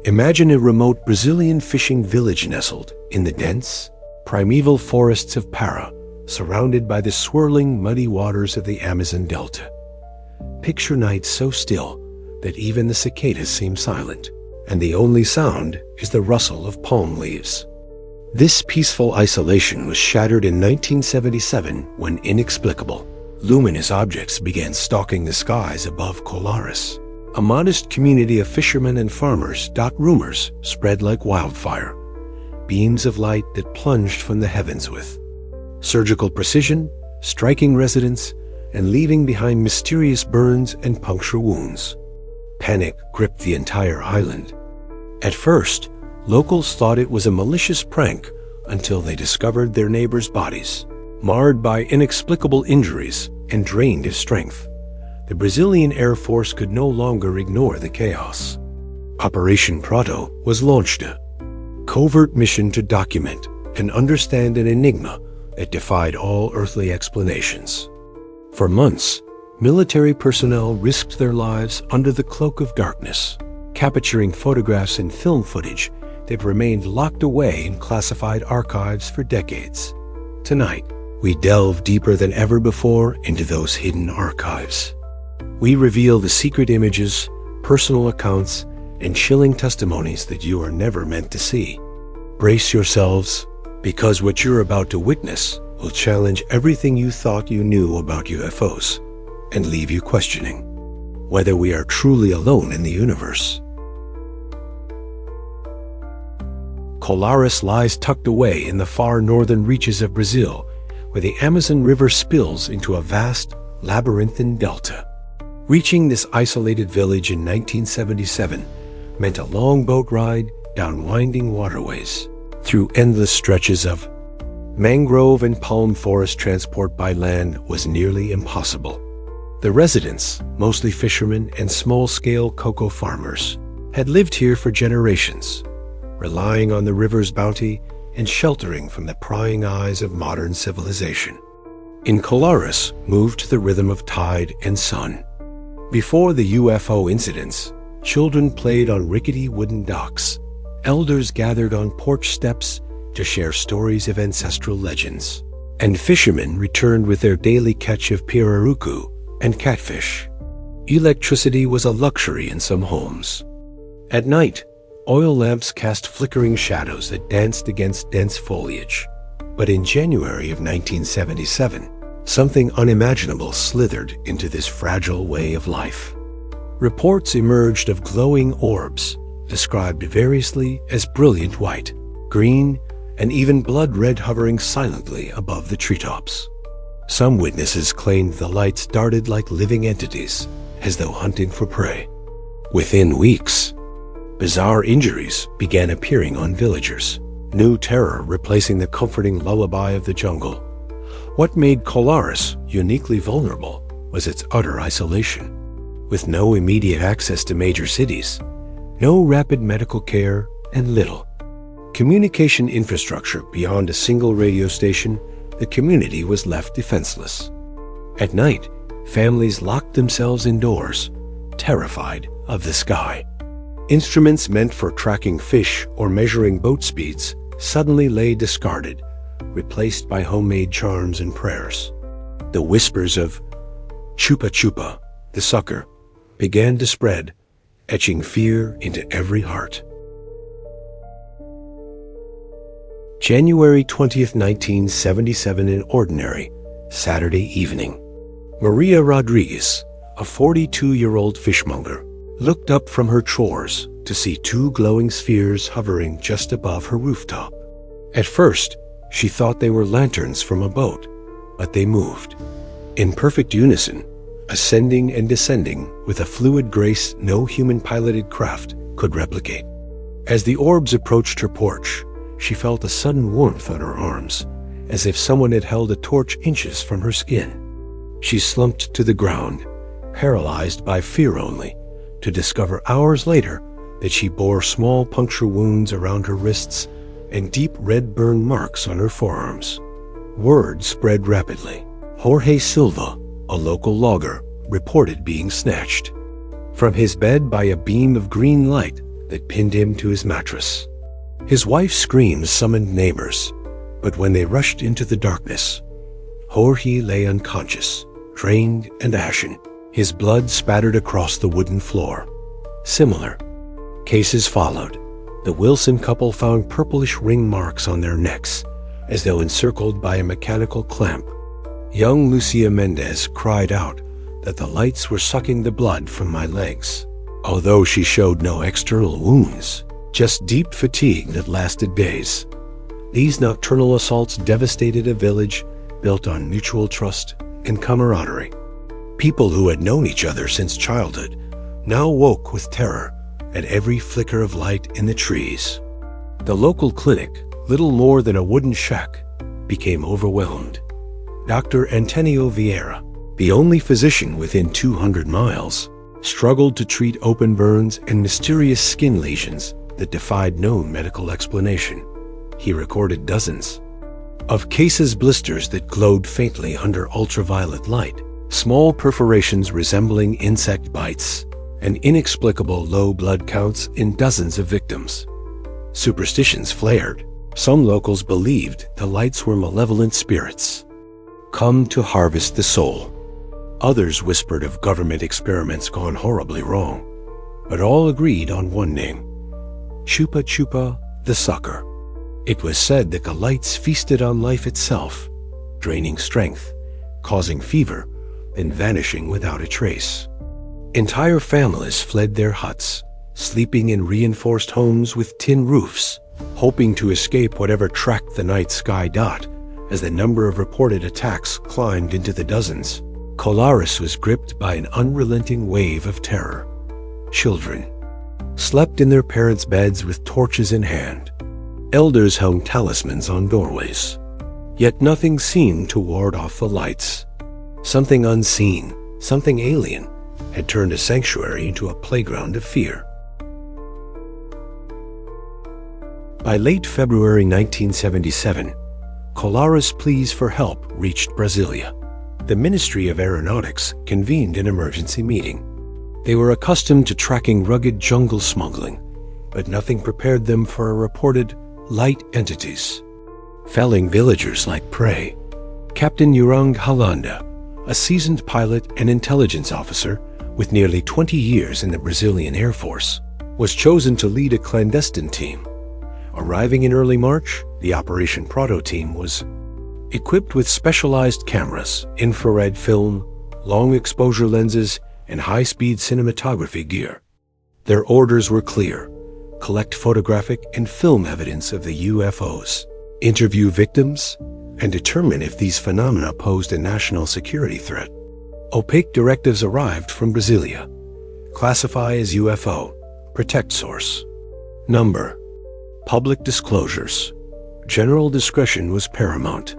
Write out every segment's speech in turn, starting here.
Imagine a remote Brazilian fishing village nestled in the dense, primeval forests of Para, surrounded by the swirling, muddy waters of the Amazon Delta. Picture nights so still that even the cicadas seem silent, and the only sound is the rustle of palm leaves. This peaceful isolation was shattered in 1977 when inexplicable, luminous objects began stalking the skies above Colares. A modest community of fishermen and farmers. Rumors spread like wildfire, beams of light that plunged from the heavens with surgical precision, striking residents, and leaving behind mysterious burns and puncture wounds. Panic gripped the entire island. At first, locals thought it was a malicious prank until they discovered their neighbors' bodies, marred by inexplicable injuries and drained of strength. The Brazilian Air Force could no longer ignore the chaos. Operation Prato was launched, a covert mission to document and understand an enigma that defied all earthly explanations. For months, military personnel risked their lives under the cloak of darkness, capturing photographs and film footage that remained locked away in classified archives for decades. Tonight, we delve deeper than ever before into those hidden archives. We reveal the secret images, personal accounts, and chilling testimonies that you are never meant to see. Brace yourselves, because what you're about to witness will challenge everything you thought you knew about UFOs and leave you questioning whether we are truly alone in the universe. Colares lies tucked away in the far northern reaches of Brazil, where the Amazon River spills into a vast, labyrinthine delta. Reaching this isolated village in 1977 meant a long boat ride down winding waterways, through endless stretches of mangrove and palm forest. Transport by land was nearly impossible. The residents, mostly fishermen and small-scale cocoa farmers, had lived here for generations, relying on the river's bounty and sheltering from the prying eyes of modern civilization. In Colares, moved to the rhythm of tide and sun. Before the UFO incidents, children played on rickety wooden docks. Elders gathered on porch steps to share stories of ancestral legends. And fishermen returned with their daily catch of pirarucu and catfish. Electricity was a luxury in some homes. At night, oil lamps cast flickering shadows that danced against dense foliage. But in January of 1977, something unimaginable slithered into this fragile way of life. Reports emerged of glowing orbs, described variously as brilliant white, green, and even blood-red, hovering silently above the treetops. Some witnesses claimed the lights darted like living entities, as though hunting for prey. Within weeks, bizarre injuries began appearing on villagers, new terror replacing the comforting lullaby of the jungle. What made Colares uniquely vulnerable was its utter isolation. With no immediate access to major cities, no rapid medical care, and little communication infrastructure beyond a single radio station, the community was left defenseless. At night, families locked themselves indoors, terrified of the sky. Instruments meant for tracking fish or measuring boat speeds suddenly lay discarded, replaced by homemade charms and prayers. The whispers of chupa chupa, the sucker, began to spread, etching fear into every heart. January 20th, 1977, an ordinary Saturday evening. Maria Rodriguez, a 42-year-old fishmonger, looked up from her chores to see two glowing spheres hovering just above her rooftop. At first, she thought they were lanterns from a boat, but they moved in perfect unison, ascending and descending with a fluid grace no human-piloted craft could replicate. As the orbs approached her porch, she felt a sudden warmth on her arms, as if someone had held a torch inches from her skin. She slumped to the ground, paralyzed by fear only, to discover hours later that she bore small puncture wounds around her wrists and deep red burn marks on her forearms. Word spread rapidly. Jorge Silva, a local logger, reported being snatched from his bed by a beam of green light that pinned him to his mattress. His wife's screams summoned neighbors, but when they rushed into the darkness, Jorge lay unconscious, drained and ashen, his blood spattered across the wooden floor. Similar cases followed. The Wilson couple found purplish ring marks on their necks, as though encircled by a mechanical clamp. Young Lucia Mendez cried out that the lights were sucking the blood from my legs, although she showed no external wounds, just deep fatigue that lasted days. These nocturnal assaults devastated a village built on mutual trust and camaraderie. People who had known each other since childhood now woke with terror at every flicker of light in the trees. The local clinic, little more than a wooden shack, became overwhelmed. Dr. Antonio Vieira, the only physician within 200 miles, struggled to treat open burns and mysterious skin lesions that defied known medical explanation. He recorded dozens of cases, blisters that glowed faintly under ultraviolet light, small perforations resembling insect bites, and inexplicable low blood counts in dozens of victims. Superstitions flared. Some locals believed the lights were malevolent spirits come to harvest the soul. Others whispered of government experiments gone horribly wrong, but all agreed on one name: Chupa Chupa the Sucker. It was said that the lights feasted on life itself, draining strength, causing fever, and vanishing without a trace. Entire families fled their huts, sleeping in reinforced homes with tin roofs, hoping to escape whatever tracked the night sky dot. As the number of reported attacks climbed into the dozens, Colares was gripped by an unrelenting wave of terror. Children slept in their parents' beds with torches in hand. Elders hung talismans on doorways. Yet nothing seemed to ward off the lights. Something unseen, something alien, had turned a sanctuary into a playground of fear. By late February 1977, Colares' pleas for help reached Brasilia. The Ministry of Aeronautics convened an emergency meeting. They were accustomed to tracking rugged jungle smuggling, but nothing prepared them for a reported light entities, felling villagers like prey. Captain Urang Holanda, a seasoned pilot and intelligence officer with nearly 20 years in the Brazilian Air Force, was chosen to lead a clandestine team. Arriving in early March, the Operation Prato team was equipped with specialized cameras, infrared film, long exposure lenses, and high-speed cinematography gear. Their orders were clear: collect photographic and film evidence of the UFOs, interview victims, and determine if these phenomena posed a national security threat. Opaque directives arrived from Brasilia. Classify as UFO, protect source. Number. Public disclosures. General discretion was paramount.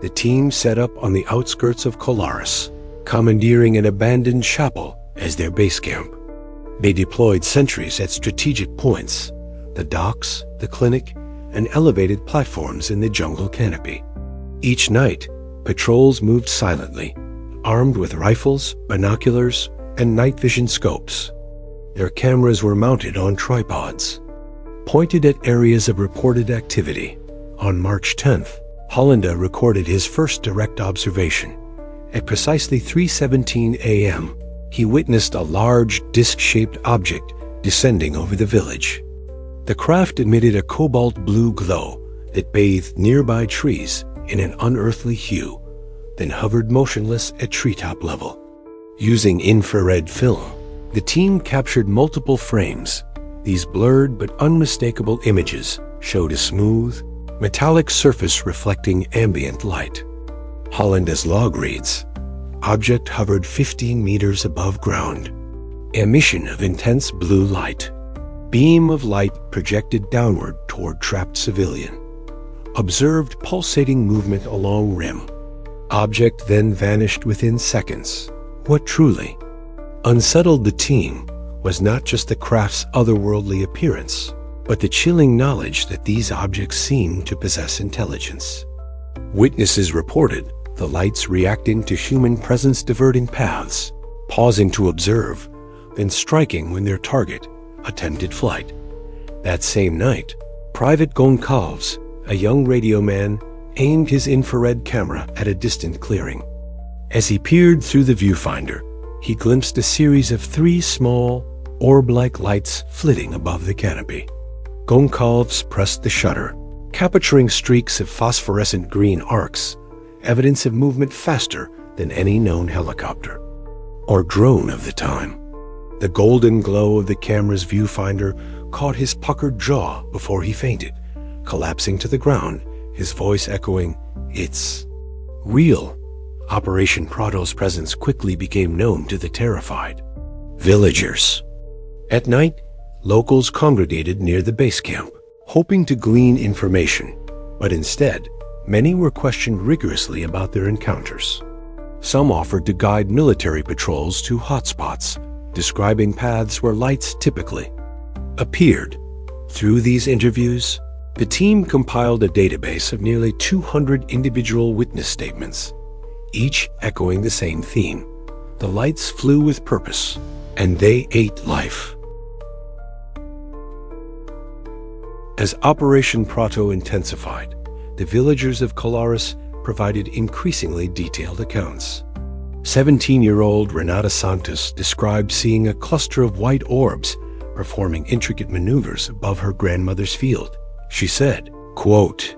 The team set up on the outskirts of Colares, commandeering an abandoned chapel as their base camp. They deployed sentries at strategic points: the docks, the clinic, and elevated platforms in the jungle canopy. Each night, patrols moved silently, armed with rifles, binoculars, and night vision scopes. Their cameras were mounted on tripods, pointed at areas of reported activity. On March 10th, Hollanda recorded his first direct observation. At precisely 3:17 a.m., he witnessed a large, disc-shaped object descending over the village. The craft emitted a cobalt blue glow that bathed nearby trees in an unearthly hue, then hovered motionless at treetop level. Using infrared film, the team captured multiple frames. These blurred but unmistakable images showed a smooth, metallic surface reflecting ambient light. Hollanda's log reads: object hovered 15 meters above ground. Emission of intense blue light. Beam of light projected downward toward trapped civilian. Observed pulsating movement along rim. Object then vanished within seconds. What truly unsettled the team was not just the craft's otherworldly appearance, but the chilling knowledge that these objects seemed to possess intelligence. Witnesses reported the lights reacting to human presence, diverting paths, pausing to observe, then striking when their target attempted flight. That same night, Private Goncalves, a young radio man, aimed his infrared camera at a distant clearing. As he peered through the viewfinder, he glimpsed a series of 3 small, orb-like lights flitting above the canopy. Goncalves pressed the shutter, capturing streaks of phosphorescent green arcs, evidence of movement faster than any known helicopter or drone of the time. The golden glow of the camera's viewfinder caught his puckered jaw before he fainted, collapsing to the ground, his voice echoing, "It's real." Operation Prato's presence quickly became known to the terrified villagers. At night, locals congregated near the base camp, hoping to glean information, but instead, many were questioned rigorously about their encounters. Some offered to guide military patrols to hotspots, describing paths where lights typically appeared. Through these interviews, the team compiled a database of nearly 200 individual witness statements, each echoing the same theme. The lights flew with purpose, and they ate life. As Operation Prato intensified, the villagers of Colares provided increasingly detailed accounts. 17-year-old Renata Santos described seeing a cluster of white orbs performing intricate maneuvers above her grandmother's field. She said, quote,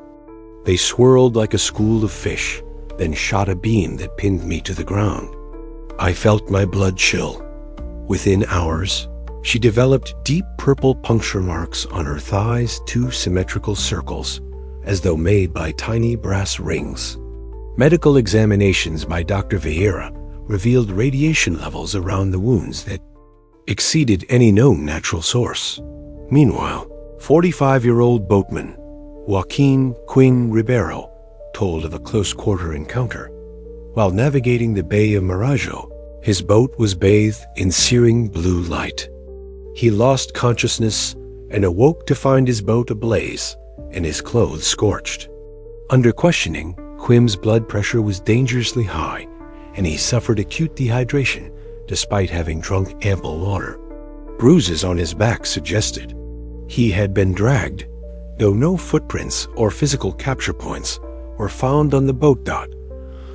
"They swirled like a school of fish, then shot a beam that pinned me to the ground. I felt my blood chill. Within hours, she developed deep purple puncture marks on her thighs, 2 symmetrical circles, as though made by tiny brass rings." Medical examinations by Dr. Vieira revealed radiation levels around the wounds that exceeded any known natural source. Meanwhile, 45-year-old boatman Joaquin Quinn Ribeiro told of a close-quarter encounter. While navigating the Bay of Marajo, his boat was bathed in searing blue light. He lost consciousness and awoke to find his boat ablaze and his clothes scorched. Under questioning, Quinn's blood pressure was dangerously high, and he suffered acute dehydration despite having drunk ample water. Bruises on his back suggested he had been dragged, though no footprints or physical capture points were found on the boat dock.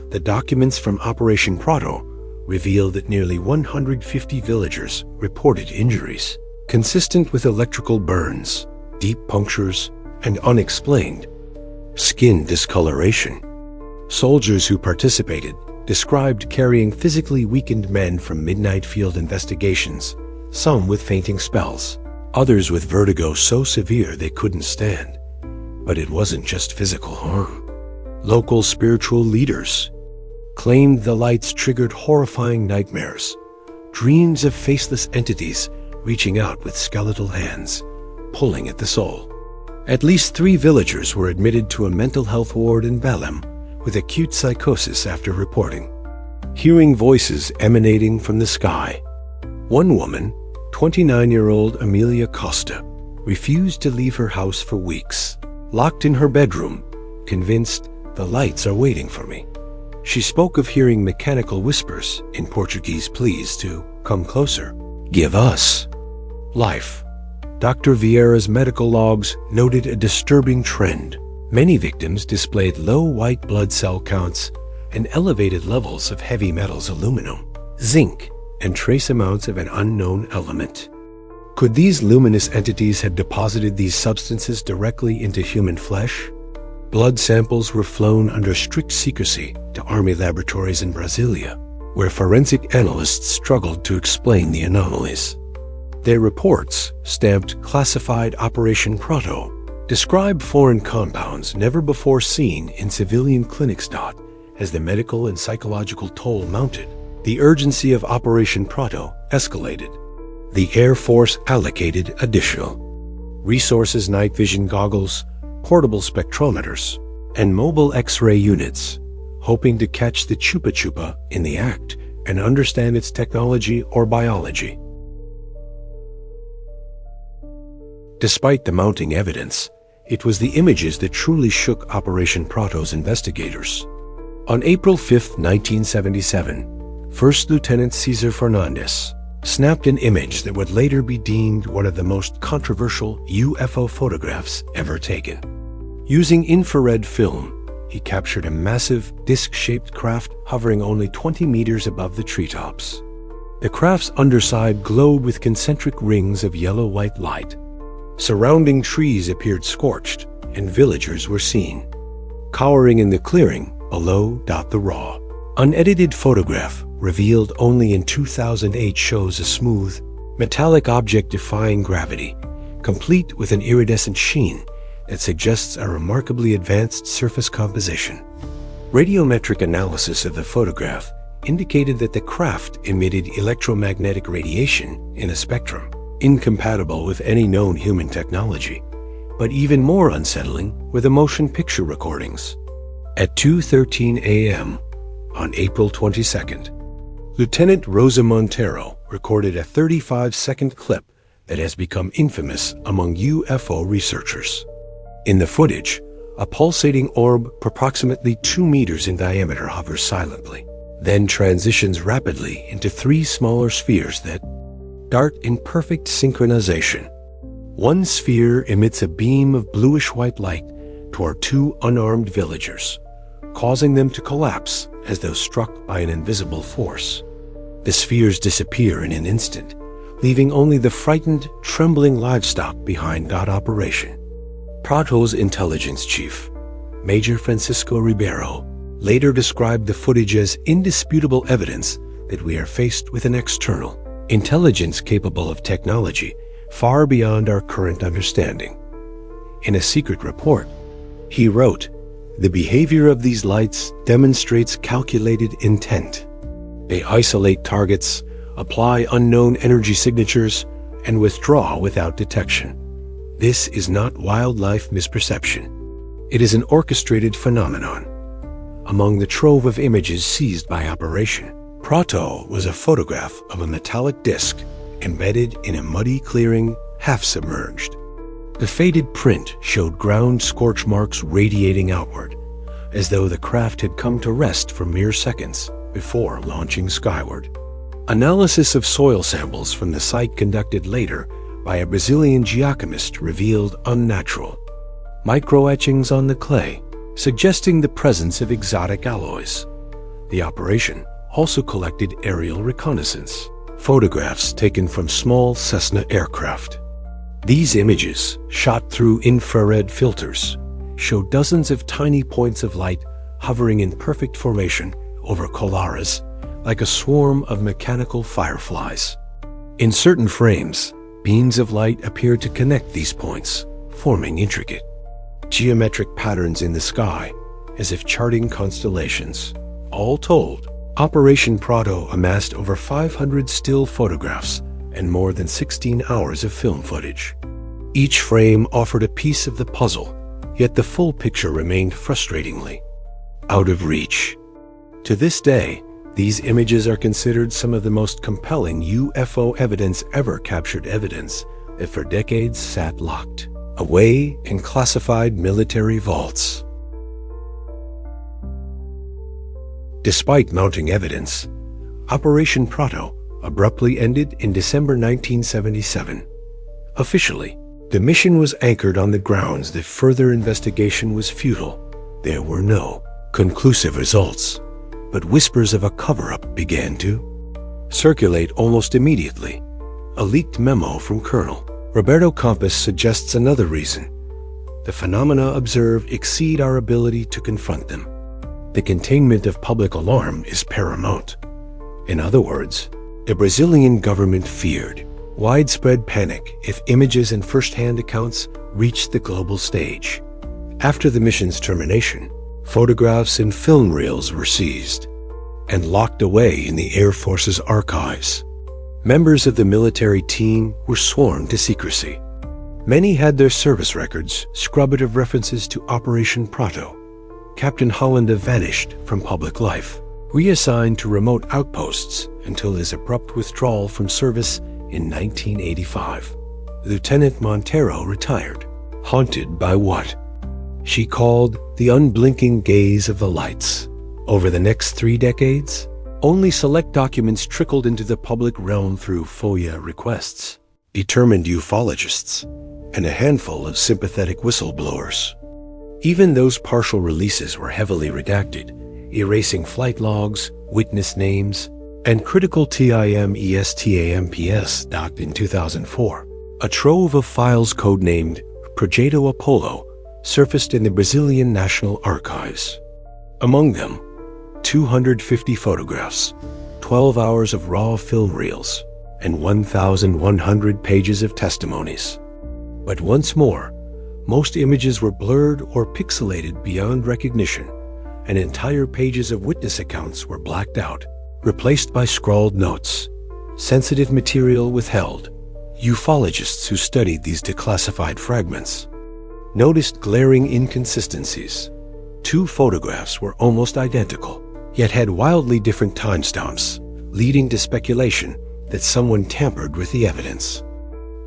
The documents from Operation Prato revealed that nearly 150 villagers reported injuries, consistent with electrical burns, deep punctures, and unexplained skin discoloration. Soldiers who participated described carrying physically weakened men from midnight field investigations, some with fainting spells, others with vertigo so severe they couldn't stand. But it wasn't just physical harm. Local spiritual leaders claimed the lights triggered horrifying nightmares, dreams of faceless entities reaching out with skeletal hands, pulling at the soul. At least 3 villagers were admitted to a mental health ward in Belém with acute psychosis after reporting hearing voices emanating from the sky. One woman, 29-year-old Amelia Costa, refused to leave her house for weeks, locked in her bedroom, convinced the lights are waiting for me. She spoke of hearing mechanical whispers in Portuguese pleas to come closer, give us life. Dr. Vieira's medical logs noted a disturbing trend. Many victims displayed low white blood cell counts and elevated levels of heavy metals, aluminum, zinc, and trace amounts of an unknown element. Could these luminous entities have deposited these substances directly into human flesh? Blood samples were flown under strict secrecy to army laboratories in Brasilia, where forensic analysts struggled to explain the anomalies. Their reports, stamped Classified Operation Prato, describe foreign compounds never before seen in civilian clinics. As the medical and psychological toll mounted, the urgency of Operation Prato escalated. The Air Force allocated additional resources, night vision goggles, portable spectrometers, and mobile X-ray units, hoping to catch the Chupa Chupa in the act and understand its technology or biology. Despite the mounting evidence, it was the images that truly shook Operation Prato's investigators. On April 5, 1977, First Lieutenant Cesar Fernandez, snapped an image that would later be deemed one of the most controversial UFO photographs ever taken. Using infrared film, he captured a massive, disc-shaped craft hovering only 20 meters above the treetops. The craft's underside glowed with concentric rings of yellow-white light. Surrounding trees appeared scorched, and villagers were seen. Cowering in the clearing below, the raw, unedited photograph revealed only in 2008 shows a smooth, metallic object defying gravity, complete with an iridescent sheen that suggests a remarkably advanced surface composition. Radiometric analysis of the photograph indicated that the craft emitted electromagnetic radiation in a spectrum incompatible with any known human technology. But even more unsettling were the motion picture recordings. At 2:13 a.m. on April 22nd, Lieutenant Rosa Montero recorded a 35-second clip that has become infamous among UFO researchers. In the footage, a pulsating orb approximately 2 meters in diameter hovers silently, then transitions rapidly into 3 smaller spheres that dart in perfect synchronization. One sphere emits a beam of bluish-white light toward 2 unarmed villagers, causing them to collapse as though struck by an invisible force. The spheres disappear in an instant, leaving only the frightened, trembling livestock behind. Operation Prato's intelligence chief, Major Francisco Ribeiro, later described the footage as indisputable evidence that we are faced with an external intelligence capable of technology far beyond our current understanding. In a secret report, he wrote, "The behavior of these lights demonstrates calculated intent. They isolate targets, apply unknown energy signatures, and withdraw without detection. This is not wildlife misperception. It is an orchestrated phenomenon." Among the trove of images seized by Operation Prato was a photograph of a metallic disc embedded in a muddy clearing, half-submerged. The faded print showed ground scorch marks radiating outward, as though the craft had come to rest for mere seconds before launching skyward. Analysis of soil samples from the site conducted later by a Brazilian geochemist revealed unnatural microetchings on the clay, suggesting the presence of exotic alloys. The operation also collected aerial reconnaissance photographs taken from small Cessna aircraft. These images, shot through infrared filters, show dozens of tiny points of light hovering in perfect formation over Colares, like a swarm of mechanical fireflies. In certain frames, beams of light appear to connect these points, forming intricate, geometric patterns in the sky, as if charting constellations. All told, Operation Prato amassed over 500 still photographs and more than 16 hours of film footage. Each frame offered a piece of the puzzle, yet the full picture remained frustratingly out of reach. To this day, these images are considered some of the most compelling UFO evidence ever captured, evidence that for decades sat locked away in classified military vaults. Despite mounting evidence, Operation Prato abruptly ended in December 1977. Officially, the mission was anchored on the grounds that further investigation was futile. There were no conclusive results, but whispers of a cover-up began to circulate almost immediately. A leaked memo from Colonel Roberto Campos suggests another reason. The phenomena observed exceed our ability to confront them. The containment of public alarm is paramount. In other words, the Brazilian government feared widespread panic if images and first-hand accounts reached the global stage. After the mission's termination, photographs and film reels were seized and locked away in the Air Force's archives. Members of the military team were sworn to secrecy. Many had their service records scrubbed of references to Operation Prato. Captain Hollanda vanished from public life, reassigned to remote outposts until his abrupt withdrawal from service in 1985. Lieutenant Montero retired, haunted by what she called the unblinking gaze of the lights. Over the next 3 decades, Only select documents trickled into the public realm through FOIA requests, determined ufologists, and a handful of sympathetic whistleblowers. Even those partial releases were heavily redacted, erasing flight logs, witness names, and critical TIMESTAMPS docked in 2004. A trove of files codenamed Projeto Apollo surfaced in the Brazilian National Archives. Among them, 250 photographs, 12 hours of raw film reels, and 1,100 pages of testimonies. But once more, most images were blurred or pixelated beyond recognition, and entire pages of witness accounts were blacked out, replaced by scrawled notes. Sensitive material withheld. Ufologists who studied these declassified fragments noticed glaring inconsistencies. 2 photographs were almost identical, yet had wildly different timestamps, leading to speculation that someone tampered with the evidence.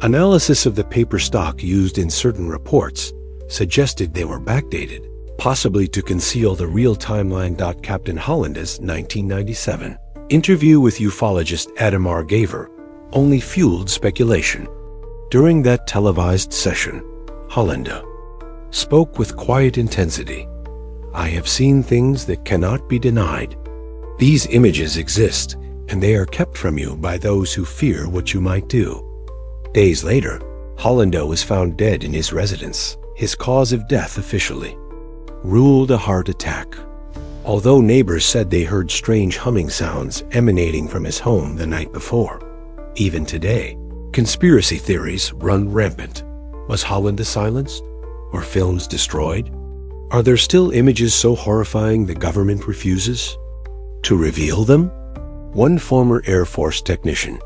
Analysis of the paper stock used in certain reports suggested they were backdated, possibly to conceal the real timeline. Captain Hollanda's 1997 interview with ufologist Ademar Gaver only fueled speculation. During that televised session, Hollanda spoke with quiet intensity. "I have seen things that cannot be denied. These images exist, and they are kept from you by those who fear what you might do." Days later, Hollanda was found dead in his residence, his cause of death officially ruled a heart attack. Although neighbors said they heard strange humming sounds emanating from his home the night before. Even today, conspiracy theories run rampant. Was Hollanda silenced? Or films destroyed? Are there still images so horrifying the government refuses to reveal them? One former Air Force technician,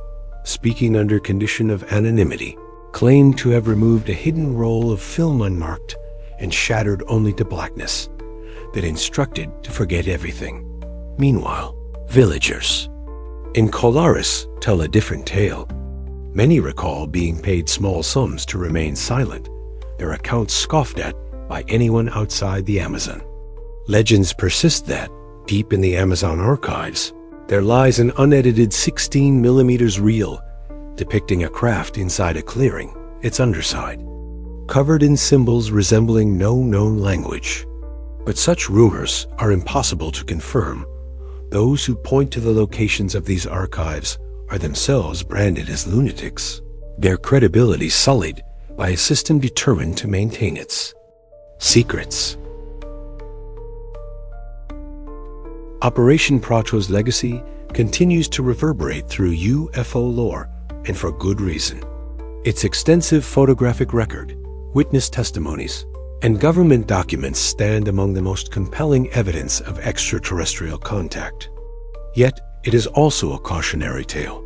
speaking under condition of anonymity, claimed to have removed a hidden roll of film unmarked and shattered only to blackness, that instructed to forget everything. Meanwhile, villagers in Colares tell a different tale. Many recall being paid small sums to remain silent, their accounts scoffed at by anyone outside the Amazon. Legends persist that, deep in the Amazon archives, there lies an unedited 16mm reel depicting a craft inside a clearing, its underside, covered in symbols resembling no known language. But such rumors are impossible to confirm. Those who point to the locations of these archives are themselves branded as lunatics, their credibility sullied by a system determined to maintain its secrets. Operation Prato's legacy continues to reverberate through UFO lore, and for good reason. Its extensive photographic record, witness testimonies, and government documents stand among the most compelling evidence of extraterrestrial contact. Yet, it is also a cautionary tale,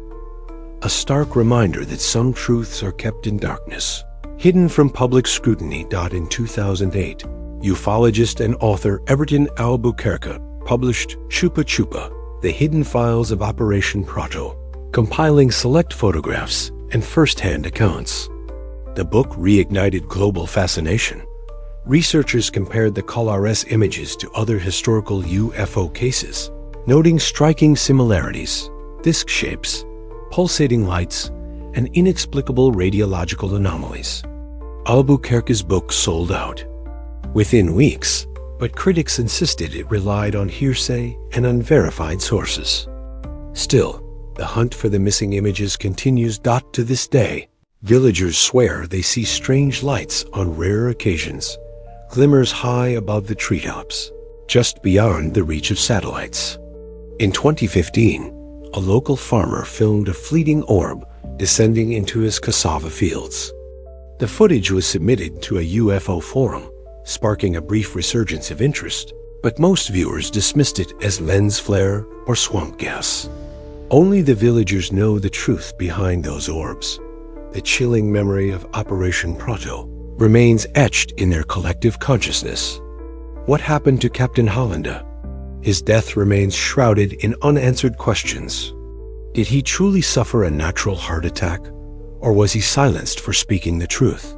a stark reminder that some truths are kept in darkness, hidden from public scrutiny. In 2008, ufologist and author Everton Albuquerque published Chupa Chupa, The Hidden Files of Operation Prato, compiling select photographs and first-hand accounts. The book reignited global fascination. Researchers compared the Colares images to other historical UFO cases, noting striking similarities: disc shapes, pulsating lights, and inexplicable radiological anomalies. Albuquerque's book sold out within weeks, but critics insisted it relied on hearsay and unverified sources. Still, the hunt for the missing images continues. To this day, villagers swear they see strange lights on rare occasions, glimmers high above the treetops, just beyond the reach of satellites. In 2015, a local farmer filmed a fleeting orb descending into his cassava fields. The footage was submitted to a UFO forum, sparking a brief resurgence of interest, but most viewers dismissed it as lens flare or swamp gas. Only the villagers know the truth behind those orbs. The chilling memory of Operation Prato remains etched in their collective consciousness. What happened to Captain Hollanda? His death remains shrouded in unanswered questions. Did he truly suffer a natural heart attack, or was he silenced for speaking the truth?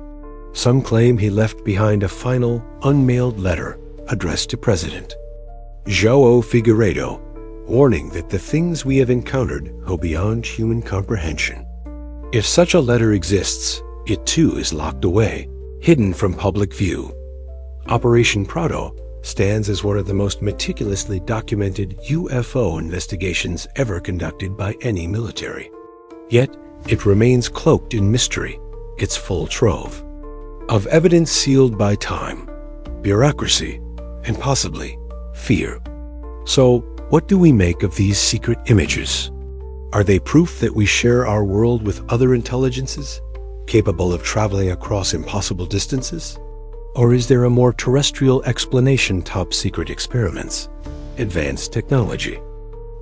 Some claim he left behind a final, unmailed letter addressed to President João Figueiredo warning that the things we have encountered go beyond human comprehension. If such a letter exists, it too is locked away, hidden from public view. Operation Prato stands as one of the most meticulously documented UFO investigations ever conducted by any military. Yet, it remains cloaked in mystery, its full trove of evidence sealed by time, bureaucracy, and possibly fear. So, what do we make of these secret images? Are they proof that we share our world with other intelligences, capable of traveling across impossible distances? Or is there a more terrestrial explanation? Top secret experiments, advanced technology,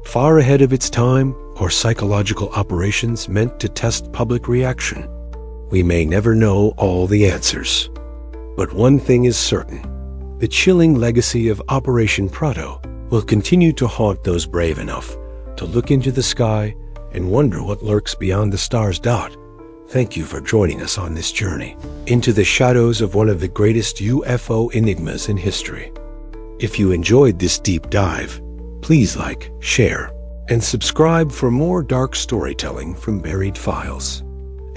far ahead of its time, or psychological operations meant to test public reaction? We may never know all the answers. But one thing is certain: the chilling legacy of Operation Prato will continue to haunt those brave enough to look into the sky and wonder what lurks beyond the stars. Thank you for joining us on this journey into the shadows of one of the greatest UFO enigmas in history. If you enjoyed this deep dive, please like, share, and subscribe for more dark storytelling from Buried Files.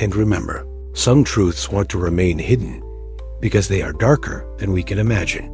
And remember, some truths want to remain hidden because they are darker than we can imagine.